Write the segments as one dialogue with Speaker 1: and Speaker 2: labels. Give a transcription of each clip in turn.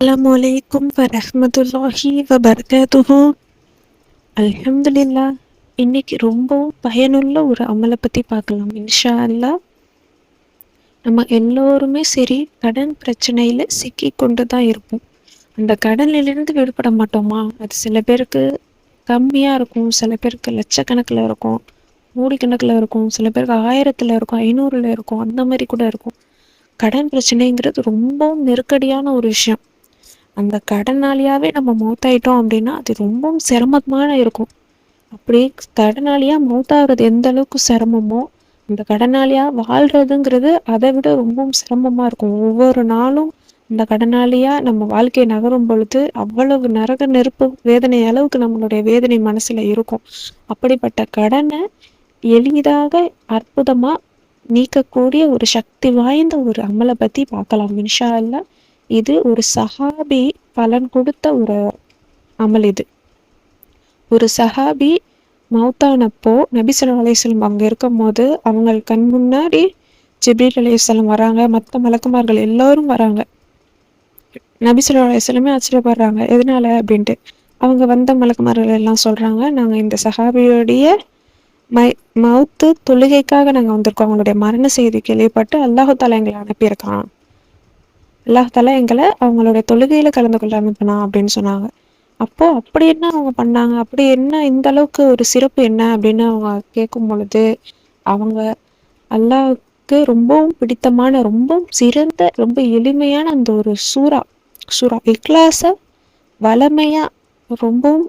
Speaker 1: அஸ்ஸலாமு அலைக்கும் வரஹ்மத்துல்லாஹி வபரகாத்துஹு. அல்ஹம்துலில்லாஹ். இன்னைக்கு ரொம்பவும் பயனுள்ள ஒரு அமலை பற்றி பார்க்கலாம் இன்ஷா அல்லாஹ். நம்ம எல்லோருமே சரி கடன் பிரச்சனையில் சிக்கி கொண்டு தான் இருப்போம். அந்த கடனிலிருந்து விடுபட மாட்டோமா? அது சில பேருக்கு கம்மியாக இருக்கும், சில பேருக்கு லட்சக்கணக்கில் இருக்கும், கோடிக்கணக்கில் இருக்கும், சில பேருக்கு 1000ல் இருக்கும், 500ல் இருக்கும், அந்த மாதிரி கூட இருக்கும். கடன் பிரச்சனைங்கிறது ரொம்பவும் நெருக்கடியான ஒரு விஷயம். அந்த கடனாளியாவே நம்ம மௌத்தாயிட்டோம் அப்படின்னா அது ரொம்பவும் சிரமமான இருக்கும். அப்படி கடனாளியா மௌத்தாகிறது எந்த அளவுக்கு சிரமமோ, அந்த கடனாளியா வாழ்றதுங்கிறது அதை விட ரொம்பவும் சிரமமா இருக்கும். ஒவ்வொரு நாளும் இந்த கடனாளியா நம்ம வாழ்க்கையை நகரும் பொழுது அவ்வளவு நரக நெருப்பு வேதனை அளவுக்கு நம்மளுடைய வேதனை மனசுல இருக்கும். அப்படிப்பட்ட கடனை எளிதாக அற்புதமா நீக்கக்கூடிய ஒரு சக்தி வாய்ந்த ஒரு அமலை பத்தி பார்க்கலாம் இன்ஷா அல்லாஹ். இது ஒரு சஹாபி பலன் கொடுத்த ஒரு அமல். இது ஒரு சஹாபி மௌத்தானப்போ நபி ஸல்லல்லாஹு அலைஹி வஸல்லம் அங்கே இருக்கும் போது அவங்க கண் முன்னாடி ஜிப்ரீல் அலைஹிஸ்ஸலாம் வராங்க, மற்ற மலக்குமார்கள் எல்லாரும் வராங்க. நபி ஸல்லல்லாஹு அலைஹி வஸல்லமே ஆச்சரியப்படுறாங்க எதனால அப்படின்ட்டு. அவங்க வந்த மலக்குமார்கள் எல்லாம் சொல்றாங்க, நாங்கள் இந்த சஹாபியோடைய மௌத்து தொழுகைக்காக நாங்கள் வந்திருக்கோம். அவங்களுடைய மரண செய்தி கேள்விப்பட்டு அல்லாஹு தாலா எங்களை அனுப்பியிருக்கான், அல்லாஹ் தாலா எங்களை அவங்களுடைய தொழுகையில் கலந்து கொள்ள அனுப்பினான் அப்படின்னு சொன்னாங்க. அப்போது அப்படி என்ன அவங்க பண்ணாங்க, அப்படி என்ன இந்த அளவுக்கு ஒரு சிறப்பு என்ன அப்படின்னு அவங்க கேட்கும் பொழுது, அவங்க அல்லாஹ்வுக்கு ரொம்பவும் பிடித்தமான, ரொம்பவும் சிறந்த, ரொம்ப எளிமையான அந்த ஒரு சூறா இக்லாஸை வளமையாக ரொம்பவும்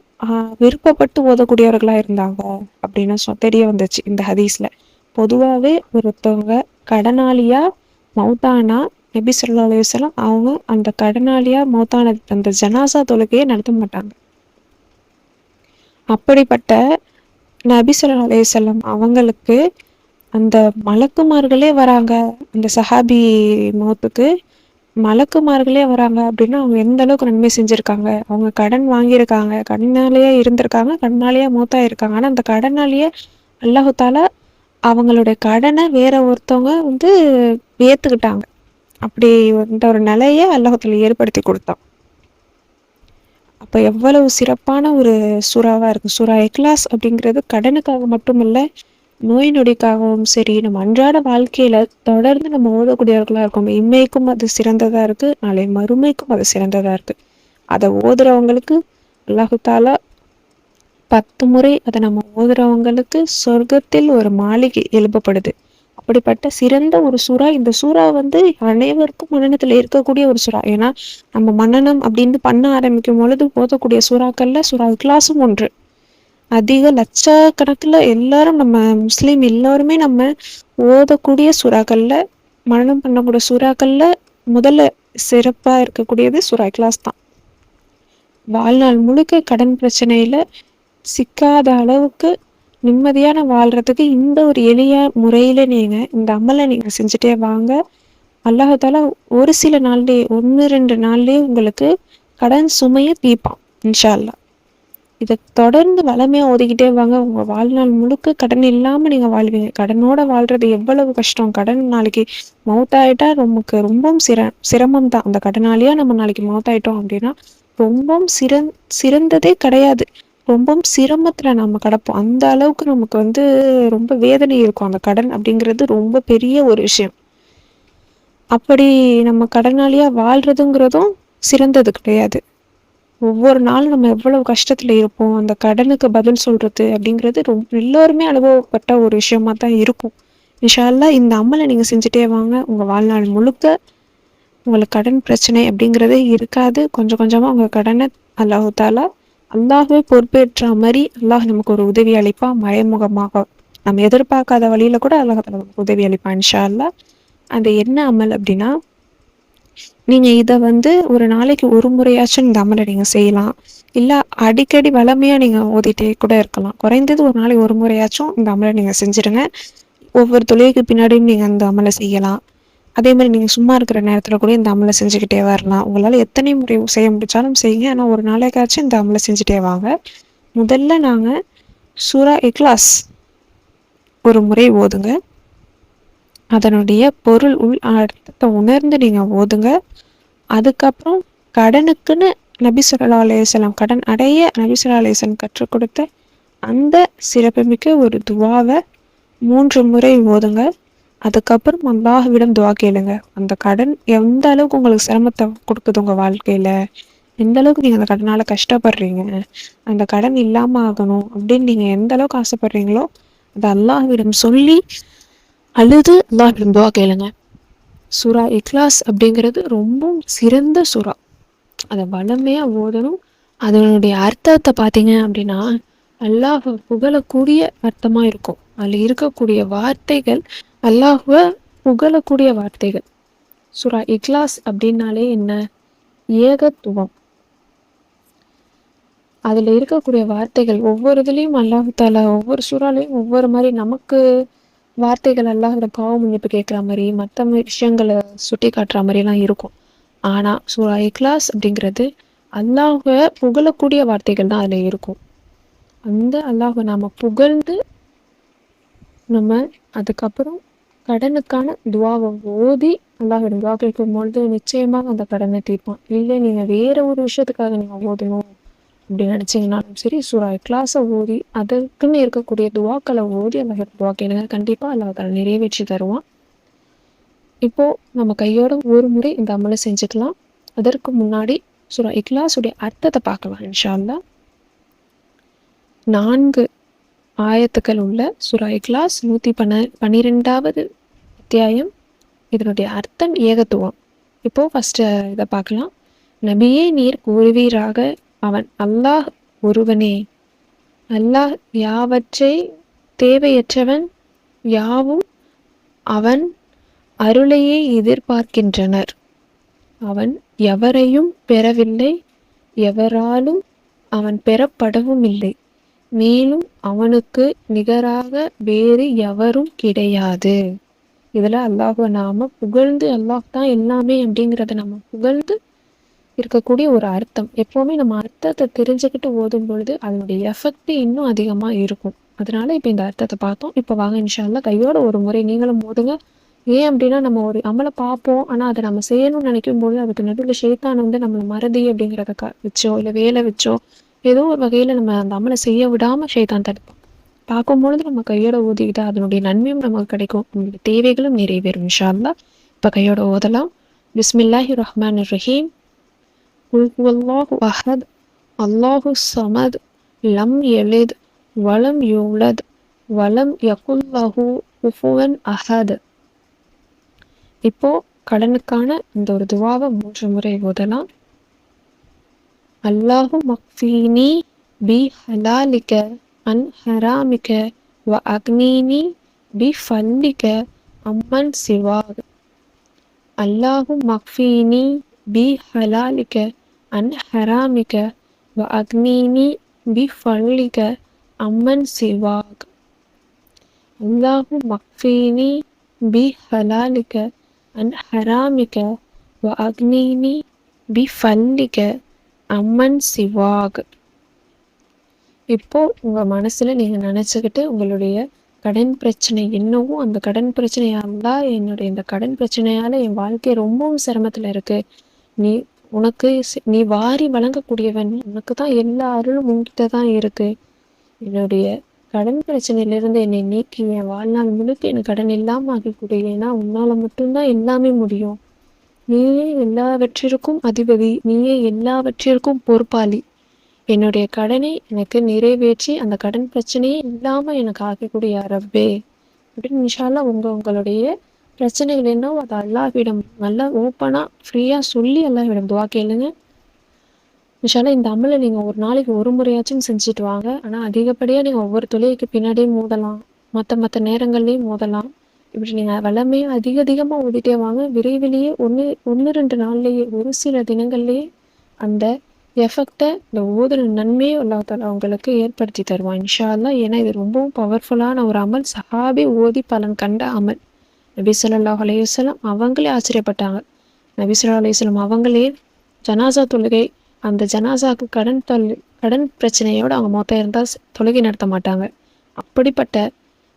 Speaker 1: விருப்பப்பட்டு ஓதக்கூடியவர்களாக இருந்தாங்க அப்படின்னு தெரிய வந்துச்சு இந்த ஹதீஸில். பொதுவாகவே ஒருத்தவங்க கடனாளியாக மௌத்தானா நபி ஸல்லல்லாஹு அலைஹி வஸல்லம் அவங்க அந்த கடனாளியா மௌத்தான அந்த ஜனாசா தொழுகையை நடத்த மாட்டாங்க. அப்படிப்பட்ட நபி ஸல்லல்லாஹு அலைஹி வஸல்லம் அவங்களுக்கு அந்த மலக்குமார்களே வராங்க. அந்த சஹாபி மௌத்துக்கு மலக்குமார்களே வராங்க அப்படின்னா அவங்க எந்த அளவுக்கு நன்மை செஞ்சுருக்காங்க. அவங்க கடன் வாங்கியிருக்காங்க, கடனாளியே இருந்திருக்காங்க, கடனாளியே மௌத்தாயிருக்காங்க. ஆனால் அந்த கடனாளியே அல்லாஹு தாலா அவங்களுடைய கடனை வேற ஒருத்தவங்க ஏற்றுக்கிட்டாங்க. அப்படி இந்த ஒரு நிலையை அல்லாஹ்வுத்தாலா ஏற்படுத்தி கொடுத்தான். அப்போ எவ்வளவு சிறப்பான ஒரு சூறாவாக இருக்குது. சூறா இக்லாஸ் அப்படிங்கிறது கடனுக்காக மட்டும் இல்லை, நோய் நொடிக்காகவும் சரி, நம்ம அன்றாட வாழ்க்கையில் தொடர்ந்து நம்ம ஓதக்கூடியவர்களாக இருக்கோம். இம்மைக்கும் அது சிறந்ததாக இருக்குது, நாளை மறுமைக்கும் அது சிறந்ததாக இருக்குது. அதை ஓதுறவங்களுக்கு அல்லாஹு தாலா 10 முறை அதை நம்ம ஓதுறவங்களுக்கு சொர்க்கத்தில் ஒரு மாளிகை எழுப்பப்படுது. அப்படிப்பட்ட சிறந்த ஒரு சூறா இந்த சூறா அனைவருக்கும் மனநத்தில் இருக்கக்கூடிய ஒரு சூறா. ஏன்னா நம்ம மன்னனம் அப்படின்னு பண்ண ஆரம்பிக்கும் பொழுது ஓதக்கூடிய சூறாக்கள்ல சூறா இக்லாஸும் ஒன்று. அதிக லட்சக்கணக்கில் எல்லாரும் நம்ம முஸ்லீம் எல்லாருமே நம்ம ஓதக்கூடிய சூறாக்கள்ல, மனனம் பண்ணக்கூடிய சூறாக்கள்ல முதல்ல சிறப்பாக இருக்கக்கூடியது சூறா இக்லாஸ் தான். வாழ்நாள் முழுக்க கடன் பிரச்சனையில சிக்காத அளவுக்கு நிம்மதியான வாழ்றதுக்கு இந்த ஒரு எளிய முறையில நீங்க இந்த அமலை நீங்க செஞ்சுட்டே வாங்க. அல்லாஹ் தாலா ஒரு சில நாள்லயே 1-2 நாள்லயே உங்களுக்கு கடன் சுமையை தீர்ப்பான் இன்ஷா அல்லாஹ். இதை தொடர்ந்து வளமையா ஓதிக்கிட்டே வாங்க. உங்க வாழ்நாள் முழுக்க கடன் இல்லாம நீங்க வாழ்வீங்க. கடனோட வாழ்றது எவ்வளவு கஷ்டம். கடன் நாளைக்கு மௌத்தாயிட்டா நமக்கு ரொம்பவும் சிரமம் தான். அந்த கடனாளியா நம்ம நாளைக்கு மௌத்தாயிட்டோம் அப்படின்னா ரொம்பவும் சிறந்ததே கிடையாது. ரொம்பவும் சிரமத்துல நம்ம கிடப்போம். அந்த அளவுக்கு நமக்கு ரொம்ப வேதனை இருக்கும். அந்த கடன் அப்படிங்கிறது ரொம்ப பெரிய ஒரு விஷயம். அப்படி நம்ம கடனாளியா வாழ்றதுங்கிறதும் சிறந்தது கிடையாது. ஒவ்வொரு நாளும் நம்ம எவ்வளவு கஷ்டத்துல இருப்போம். அந்த கடனுக்கு பதில் சொல்றது அப்படிங்கிறது எல்லோருமே அனுபவப்பட்ட ஒரு விஷயமா தான் இருக்கும். இன்ஷா அல்லாஹ் இந்த அமலை நீங்க செஞ்சுட்டே வாங்க. உங்க வாழ்நாள் முழுக்க உங்களுக்கு கடன் பிரச்சனை அப்படிங்கிறதே இருக்காது. கொஞ்சம் கொஞ்சமா உங்க கடனை அல்லாஹு தாலா அல்லாஹ்வே பொறுப்பேற்ற மாதிரி அல்லாஹ் நமக்கு ஒரு உதவி அளிப்பான். மறைமுகமாக நம்ம எதிர்பார்க்காத வழியில கூட அல்லாஹ் தாலா நமக்கு உதவி அளிப்பான் இன்ஷா அல்லாஹ். அது என்ன அமல் அப்படின்னா, நீங்க இதை ஒரு நாளைக்கு ஒரு முறையாச்சும் இந்த அமலை நீங்க செய்யலாம். இல்லை அடிக்கடி வளமையா நீங்க ஓதிட்டே கூட இருக்கலாம். குறைந்தது ஒரு நாளைக்கு ஒரு முறையாச்சும் இந்த அமலை நீங்க செஞ்சிடுங்க. ஒவ்வொரு தொழுகைக்கு பின்னாடியும் நீங்க அந்த அமலை செய்யலாம். அதே மாதிரி நீங்கள் சும்மா இருக்கிற நேரத்தில் கூட இந்த அமலை செஞ்சுக்கிட்டே வரலாம். உங்களால் எத்தனை முறை செய்ய முடிச்சாலும் செய்யுங்க. ஆனால் ஒரு நாளைக்காச்சும் இந்த அமலை செஞ்சுட்டே வாங்க. முதல்ல நாங்கள் சூரா இக்லாஸ் ஒரு முறை ஓதுங்க. அதனுடைய பொருள் அர்த்தத்தை உணர்ந்து நீங்கள் ஓதுங்க. அதுக்கப்புறம் கடனுக்குன்னு நபி ஸல்லல்லாஹு அலைஹி வஸல்லம் கடன் அடைய நபி ஸல்லல்லாஹு அலைஹி வஸல்லம் கற்றுக் கொடுத்த அந்த சிறப்புமிக்க ஒரு துவாவை 3 முறை ஓதுங்க. அதுக்கப்புறம் அல்லாஹ்விடம் துவா கேளுங்க. அந்த கடன் எந்த அளவுக்கு உங்களுக்கு சிரமத்தை கொடுக்குது உங்கள் வாழ்க்கையில், எந்த அளவுக்கு நீங்கள் அந்த கடனால் கஷ்டப்படுறீங்க, அந்த கடன் இல்லாமல் ஆகணும் அப்படின்னு நீங்கள் எந்த அளவுக்கு ஆசைப்படுறீங்களோ அதை அல்லாஹ்விடம் சொல்லி அழுது அல்லாஹ்விடம் துவா கேளுங்க. சூரா இக்லாஸ் அப்படிங்கிறது ரொம்ப சிறந்த சூறா. அதை வளமையாக ஓதணும். அதனுடைய அர்த்தத்தை பார்த்தீங்க அப்படின்னா அல்லாஹ் புகழக்கூடிய அர்த்தமாக இருக்கும். அதில் இருக்கக்கூடிய வார்த்தைகள் அல்லாஹ்வை புகழக்கூடிய வார்த்தைகள். சூரா இக்லாஸ் அப்படின்னாலே என்ன? ஏகத்துவம். அதில் இருக்கக்கூடிய வார்த்தைகள் ஒவ்வொரு இதுலேயும் அல்லாஹ் தாலா ஒவ்வொரு சூறாலையும் ஒவ்வொரு மாதிரி நமக்கு வார்த்தைகள் அல்லாஹோட பாவ மன்னிப்பு கேட்குற மாதிரி மற்ற விஷயங்களை சுட்டி காட்டுற மாதிரிலாம் இருக்கும். ஆனால் சூரா இக்லாஸ் அப்படிங்கிறது அல்லாஹ்வை புகழக்கூடிய வார்த்தைகள் தான் அதில் இருக்கும். அந்த அல்லாஹ்வை நாம் புகழ்ந்து நம்ம அதுக்கப்புறம் கடனுக்கான துவாவை ஓதி அல்லாஹ்விடம் துவா கேட்கும்பொழுது நிச்சயமாக அந்த கடனை தீர்ப்பான். இல்லை நீங்கள் வேறு ஒரு விஷயத்துக்காக நீங்கள் ஓதணும் அப்படின்னு நினச்சிங்கனாலும் சரி, சூரா இக்லாஸை ஓதி அதற்குன்னு இருக்கக்கூடிய துவாக்களை ஓதி அல்லாஹ்விடம் துவா கேளுங்க. கண்டிப்பாக அல்லாஹ் அதை நிறைவேற்றி தருவான். இப்போது நம்ம கையோட ஒரு முறை இந்த அமலை செஞ்சுக்கலாம். அதற்கு முன்னாடி சூரா இக்லாஸுடைய அர்த்தத்தை பார்க்கலாம் இன்ஷா அல்லாஹ். 4 ஆயத்துக்கள் உள்ள சூரா இக்லாஸ் 112வது அத்தியாயம். இதனுடைய அர்த்தம் ஏகத்துவம். இப்போது ஃபஸ்ட்டு இதை பார்க்கலாம். நபியே நீர் கூறுவீராக, அவன் அல்லாஹ் ஒருவனே. அல்லாஹ் யாவற்றை தேவையற்றவன், யாவும் அவன் அருளையே எதிர்பார்க்கின்றனர். அவன் எவரையும் பெறவில்லை, எவராலும் அவன் பெறப்படவும் இல்லை. மேலும் அவனுக்கு நிகராக வேறு எவரும் கிடையாது. இதில் அல்லாஹ்வை நாம் புகழ்ந்து அல்லாஹ் தான் எல்லாமே அப்படிங்கிறத நம்ம புகழ்ந்து இருக்கக்கூடிய ஒரு அர்த்தம். எப்போவுமே நம்ம அர்த்தத்தை தெரிஞ்சுக்கிட்டு ஓதும் பொழுது அதனுடைய எஃபெக்ட் இன்னும் அதிகமாக இருக்கும். அதனால இப்போ இந்த அர்த்தத்தை பார்த்தோம். இப்போ வாங்க இன்ஷா அல்லாஹ் கையோட ஒரு முறை நீங்களும் ஓதுங்க. ஏன் அப்படின்னா நம்ம ஒரு அமலை பார்ப்போம், ஆனால் அதை நம்ம செய்யணும்னு நினைக்கும் போது அதுக்கு நடுவில் ஷைத்தான் நம்மளை மறதி அப்படிங்கிறத வச்சோ இல்லை வேலை வச்சோ ஏதோ ஒரு வகையில் நம்ம அந்த அமலை செய்ய விடாமல் ஷைத்தான் தடுப்போம். பார்க்கும்பொழுது நம்ம கையோட ஓதிக்கிட்டா அதனுடைய நன்மையும் நமக்கு கிடைக்கும், நம்மளுடைய தேவைகளும் நிறைவேறும் இன்ஷா அல்லாஹ். இப்போ கையோட ஓதலாம். பிஸ்மில்லாஹிர் ரஹ்மானிர் ரஹீம். குல் ஹுவல்லாஹு அஹத் அல்லாஹு ஸமத் லம் யலித் வலம் யூலத் வலம் யகுல் லஹு குஃபுவன் அஹத். இப்போ கடனுக்கான இந்த ஒரு துவாவை 3 முறை ஓதலாம். அல்லாஹு மக்ஃபீனி பி ஹலாலிக அன் ஹராமிக வ அக்னீனி பி ஃபல்லிக அம்மன் சிவாக். அல்லாஹு மக்ஃபீனி பி ஹலாலிக அன் ஹராமிக வ அக்னீனி பி ஃபல்லிக அம்மன் சிவாக். அல்லாஹு மக்ஃபீனி பி ஹலாலிக அன் ஹராமிக வ அக்னீனி பி ஃபல்லிக அம்மன் சிவாக். இப்போ உங்கள் மனசில் நீங்கள் நினச்சிக்கிட்டு உங்களுடைய கடன் பிரச்சனை என்னவோ அந்த கடன் பிரச்சனையாக தான், என்னுடைய இந்த கடன் பிரச்சனையால் என் வாழ்க்கை ரொம்பவும் சிரமத்தில் இருக்குது, நீ வாரி வழங்கக்கூடியவன், உனக்கு தான் எல்லா அருளும் உங்ககிட்ட தான் இருக்குது, என்னுடைய கடன் பிரச்சனையிலிருந்து என்னை நீக்கி என் வாழ்நாள் முழுக்க எனக்கு கடன் இல்லாமல் ஆக்கக்கூடிய, ஏன்னா உன்னால் மட்டும்தான் எல்லாமே முடியும், நீயே எல்லாவற்றிற்கும் அதிபதி, நீயே எல்லாவற்றிற்கும் பொறுப்பாளி, என்னுடைய கடனை எனக்கு நிறைவேற்றி அந்த கடன் பிரச்சனையே இல்லாமல் எனக்கு ஆக்கக்கூடிய ரப்பே அப்படின்னு இன்ஷா அல்லாஹ் உங்களுடைய பிரச்சனைகள் என்னவோ அதை அல்லாஹ்விடம் நல்லா ஓப்பனாக ஃப்ரீயாக சொல்லி அல்லாஹ்விடம் துவா கேளுங்க. இன்ஷா அல்லாஹ் இந்த அமலை நீங்கள் ஒரு நாளைக்கு ஒரு முறையாச்சும் செஞ்சுட்டு வாங்க. ஆனால் அதிகப்படியாக நீங்கள் ஒவ்வொரு தொழிலுக்கு பின்னாடியும் மோதலாம், மற்ற நேரங்கள்லேயும் மோதலாம். இப்படி நீங்கள் வளமையாக அதிகமாக ஓடிட்டே வாங்க. விரைவிலேயே 1-2 நாள்லேயே, ஒரு சில தினங்கள்லேயே அந்த எஃபெக்டை, இந்த ஓதுற நன்மையை அல்லாஹ் தஆலா உங்களுக்கு ஏற்படுத்தி தருவான் இன்ஷா அல்லாஹ். ஏன்னா இது ரொம்பவும் பவர்ஃபுல்லான ஒரு அமல். சஹாபி ஓதி பலன் கண்ட அமல். நபி ஸல்லல்லாஹு அலைஹி வஸல்லம் அவங்களே ஆச்சரியப்பட்டாங்க. நபி ஸல்லல்லாஹு அலைஹி வஸல்லம் அவங்களே ஜனாசா தொழுகை, அந்த ஜனாசாவுக்கு கடன் பிரச்சனையோடு அவங்க மொத்தம் இருந்தால் தொழுகை நடத்த மாட்டாங்க. அப்படிப்பட்ட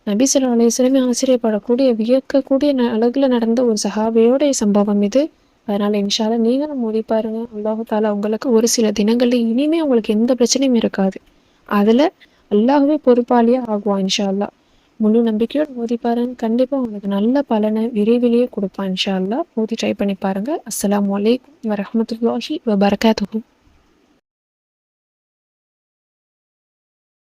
Speaker 1: நபி ஸல்லல்லாஹு அலைஹி வஸல்லம் ஆச்சரியப்படக்கூடிய வியக்கக்கூடிய அழகில் நடந்த ஒரு சஹாபியோடைய சம்பவம் இது. அதனால இன்ஷா அல்லாஹ் நீங்களும் ஓதி பாருங்க. அல்லாஹ் தாலா உங்களுக்கு ஒரு சில தினங்கள்ல இனிமே உங்களுக்கு எந்த பிரச்சனையும் இருக்காது. அதுல அல்லாஹ்வே பொறுப்பாளியா ஆகுவான் இன்ஷா அல்லாஹ். முழு நம்பிக்கையோட ஓதி பாருங்க. கண்டிப்பா உங்களுக்கு நல்ல பலனை விரைவிலேயே குடுப்பான் இன்ஷா அல்லாஹ். ஓதி ட்ரை பண்ணி பாருங்க. அஸ்ஸலாமு அலைக்கும் வரஹ்மத்துல்லாஹி வபரகாத்துஹு.